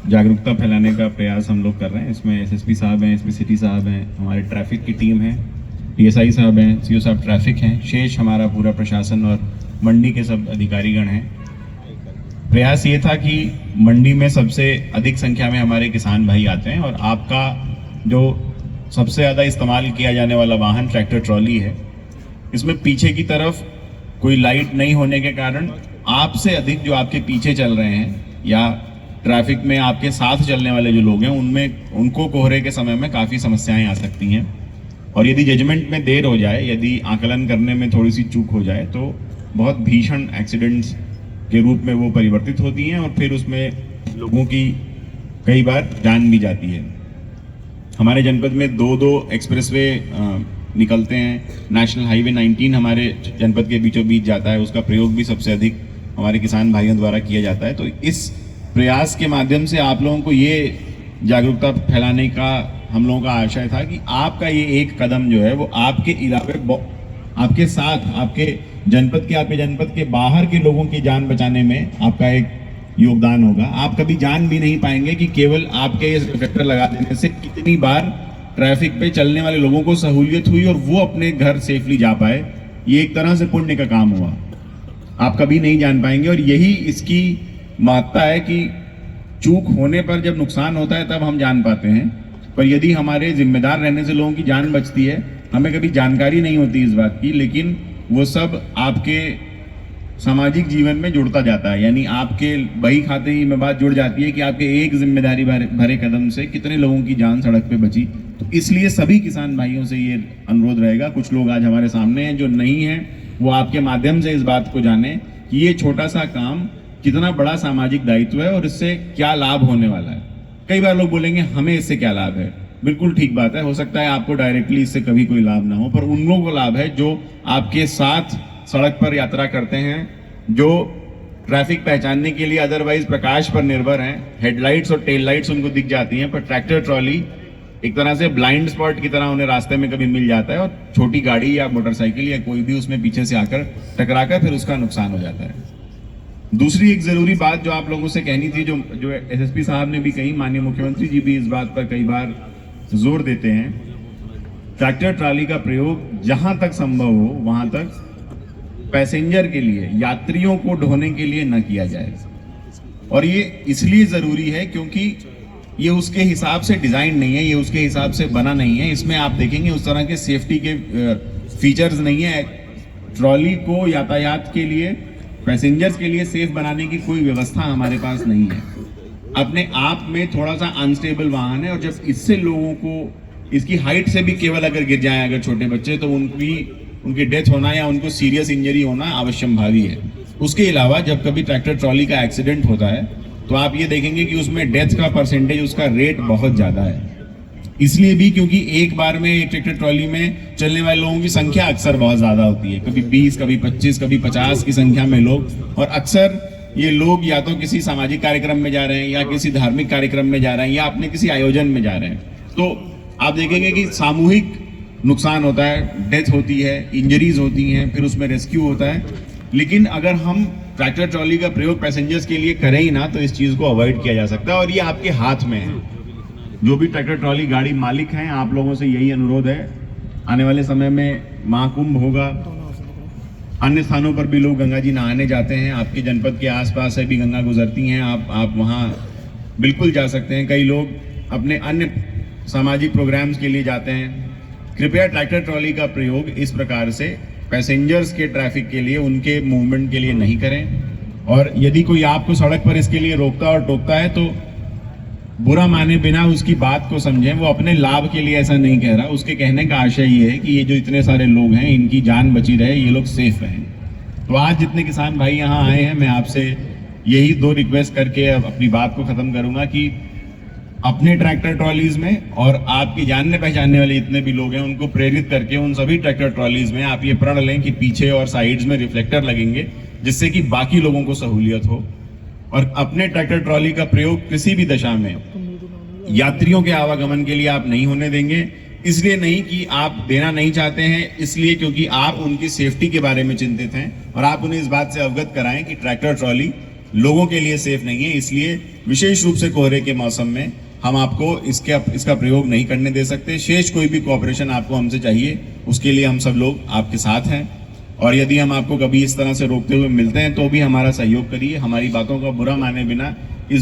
जागरूकता फैलाने का प्रयास हम लोग कर रहे हैं। इसमें एसएसपी साहब हैं, एसपी सिटी साहब हैं, हमारे ट्रैफिक की टीम है, पीएसआई साहब हैं, सीओ साहब ट्रैफिक हैं, शेष हमारा पूरा प्रशासन और मंडी के सब अधिकारीगण हैं। प्रयास ये था कि मंडी में सबसे अधिक संख्या में हमारे किसान भाई आते हैं और आपका जो सबसे ज़्यादा इस्तेमाल किया जाने वाला वाहन ट्रैक्टर ट्रॉली है, इसमें पीछे की तरफ कोई लाइट नहीं होने के कारण आपसे अधिक जो आपके पीछे चल रहे हैं या ट्रैफिक में आपके साथ चलने वाले जो लोग हैं उनमें उनको कोहरे के समय में काफ़ी समस्याएं आ सकती हैं। और यदि जजमेंट में देर हो जाए, यदि आकलन करने में थोड़ी सी चूक हो जाए तो बहुत भीषण एक्सीडेंट्स के रूप में वो परिवर्तित होती हैं और फिर उसमें लोगों की कई बार जान भी जाती है। हमारे जनपद में दो एक्सप्रेसवे निकलते हैं। नेशनल हाईवे 19 हमारे जनपद के बीचों बीच जाता है, उसका प्रयोग भी सबसे अधिक हमारे किसान भाइयों द्वारा किया जाता है। तो इस प्रयास के माध्यम से आप लोगों को ये जागरूकता फैलाने का हम लोगों का आशय था कि आपका ये एक कदम जो है वो आपके इलाके, आपके साथ, आपके जनपद के बाहर के लोगों की जान बचाने में आपका एक योगदान होगा। आप कभी जान भी नहीं पाएंगे कि केवल आपके इस रिफ्लेक्टर लगा देने से कितनी बार ट्रैफिक पे चलने वाले लोगों को सहूलियत हुई और वो अपने घर सेफली जा पाए। ये एक तरह से पुण्य का काम हुआ, आप कभी नहीं जान पाएंगे। और यही इसकी महत्ता है कि चूक होने पर जब नुकसान होता है तब हम जान पाते हैं, पर यदि हमारे जिम्मेदार रहने से लोगों की जान बचती है, हमें कभी जानकारी नहीं होती इस बात की, लेकिन वो सब आपके सामाजिक जीवन में जुड़ता जाता है। यानी आपके बही खाते ही में बात जुड़ जाती है कि आपके एक जिम्मेदारी भरे कदम से कितने लोगों की जान सड़क पे बची। तो इसलिए सभी किसान भाइयों से ये अनुरोध रहेगा, कुछ लोग आज हमारे सामने हैं जो नहीं हैं, वो आपके माध्यम से इस बात को जाने कि ये छोटा सा काम कितना बड़ा सामाजिक दायित्व है और इससे क्या लाभ होने वाला है। कई बार लोग बोलेंगे हमें इससे क्या लाभ है, बिल्कुल ठीक बात है, हो सकता है आपको डायरेक्टली इससे कभी कोई लाभ ना हो, पर उन लोगों को लाभ है जो आपके साथ सड़क पर यात्रा करते हैं, जो ट्रैफिक पहचानने के लिए अदरवाइज प्रकाश पर निर्भर हैं। हेडलाइट्स और टेल लाइट्स उनको दिख जाती हैं, पर ट्रैक्टर ट्रॉली एक तरह से ब्लाइंड स्पॉट की तरह उन्हें रास्ते में कभी मिल जाता है और छोटी गाड़ी या मोटरसाइकिल या कोई भी उसमें पीछे से आकर टकराकर फिर उसका नुकसान हो जाता है। दूसरी एक जरूरी बात जो आप लोगों से कहनी थी, जो एसएसपी साहब ने भी कही, माननीय मुख्यमंत्री जी भी इस बात पर कई बार जोर देते हैं, ट्रैक्टर ट्रॉली का प्रयोग जहां तक संभव हो वहां तक पैसेंजर के लिए, यात्रियों को ढोने के लिए न किया जाए। और ये इसलिए जरूरी है क्योंकि ये उसके हिसाब से डिजाइन नहीं है, ये उसके हिसाब से बना नहीं है। इसमें आप देखेंगे उस तरह के सेफ्टी के फीचर्स नहीं है। ट्रॉली को यातायात के लिए, पैसेंजर्स के लिए सेफ बनाने की कोई व्यवस्था हमारे पास नहीं है। अपने आप में थोड़ा सा अनस्टेबल वाहन है और जब इससे लोगों को, इसकी हाइट से भी केवल अगर गिर जाए अगर छोटे बच्चे, तो उनकी डेथ होना या उनको सीरियस इंजरी होना अवश्यम भावी है। उसके अलावा जब कभी ट्रैक्टर ट्रॉली का एक्सीडेंट होता है तो आप ये देखेंगे कि उसमें डेथ का परसेंटेज, उसका रेट बहुत ज़्यादा है। इसलिए भी क्योंकि एक बार में एक ट्रैक्टर ट्रॉली में चलने वाले लोगों की संख्या अक्सर बहुत ज़्यादा होती है, कभी 20, कभी 25, कभी 50 की संख्या में लोग। और अक्सर ये लोग या तो किसी सामाजिक कार्यक्रम में जा रहे हैं या किसी धार्मिक कार्यक्रम में जा रहे हैं या अपने किसी आयोजन में जा रहे हैं, तो आप देखेंगे कि सामूहिक नुकसान होता है, डेथ होती है, इंजरीज होती हैं, फिर उसमें रेस्क्यू होता है। लेकिन अगर हम ट्रैक्टर ट्रॉली का प्रयोग पैसेंजर्स के लिए करें ही ना तो इस चीज़ को अवॉइड किया जा सकता है और ये आपके हाथ में है। जो भी ट्रैक्टर ट्रॉली गाड़ी मालिक हैं, आप लोगों से यही अनुरोध है, आने वाले समय में महाकुंभ होगा, अन्य स्थानों पर भी लोग गंगा जी नहाने जाते हैं, आपके जनपद के आसपास से भी गंगा गुजरती हैं, आप वहाँ बिल्कुल जा सकते हैं। कई लोग अपने अन्य सामाजिक प्रोग्राम्स के लिए जाते हैं। कृपया ट्रैक्टर ट्रॉली का प्रयोग इस प्रकार से पैसेंजर्स के ट्रैफिक के लिए, उनके मूवमेंट के लिए नहीं करें। और यदि कोई आपको सड़क पर इसके लिए रोकता और टोकता है तो बुरा माने बिना उसकी बात को समझें। वो अपने लाभ के लिए ऐसा नहीं कह रहा, उसके कहने का आशय ये है कि ये जो इतने सारे लोग हैं इनकी जान बची रहे, ये लोग सेफ रहें। तो आज जितने किसान भाई यहाँ आए हैं, मैं आपसे यही 2 रिक्वेस्ट करके अपनी बात को ख़त्म करूँगा कि अपने ट्रैक्टर ट्रॉलीज में और आपके जानने पहचानने वाले जितने भी लोग हैं उनको प्रेरित करके उन सभी ट्रैक्टर ट्रॉलीज में आप ये प्रण लें कि पीछे और साइड्स में रिफ्लेक्टर लगेंगे, जिससे कि बाकी लोगों को सहूलियत हो। और अपने ट्रैक्टर ट्रॉली का प्रयोग किसी भी दशा में यात्रियों के आवागमन के लिए आप नहीं होने देंगे। इसलिए नहीं कि आप देना नहीं चाहते हैं, इसलिए क्योंकि आप उनकी सेफ्टी के बारे में चिंतित हैं और आप उन्हें इस बात से अवगत कराएं कि ट्रैक्टर ट्रॉली लोगों के लिए सेफ नहीं है, इसलिए विशेष रूप से कोहरे के मौसम में हम आपको इसका प्रयोग नहीं करने दे सकते। शेष कोई भी कोऑपरेशन आपको हमसे चाहिए, उसके लिए हम सब लोग आपके साथ हैं, और यदि हम आपको कभी इस तरह से रोकते हुए मिलते हैं तो भी हमारा सहयोग करिए, हमारी बातों का बुरा माने बिना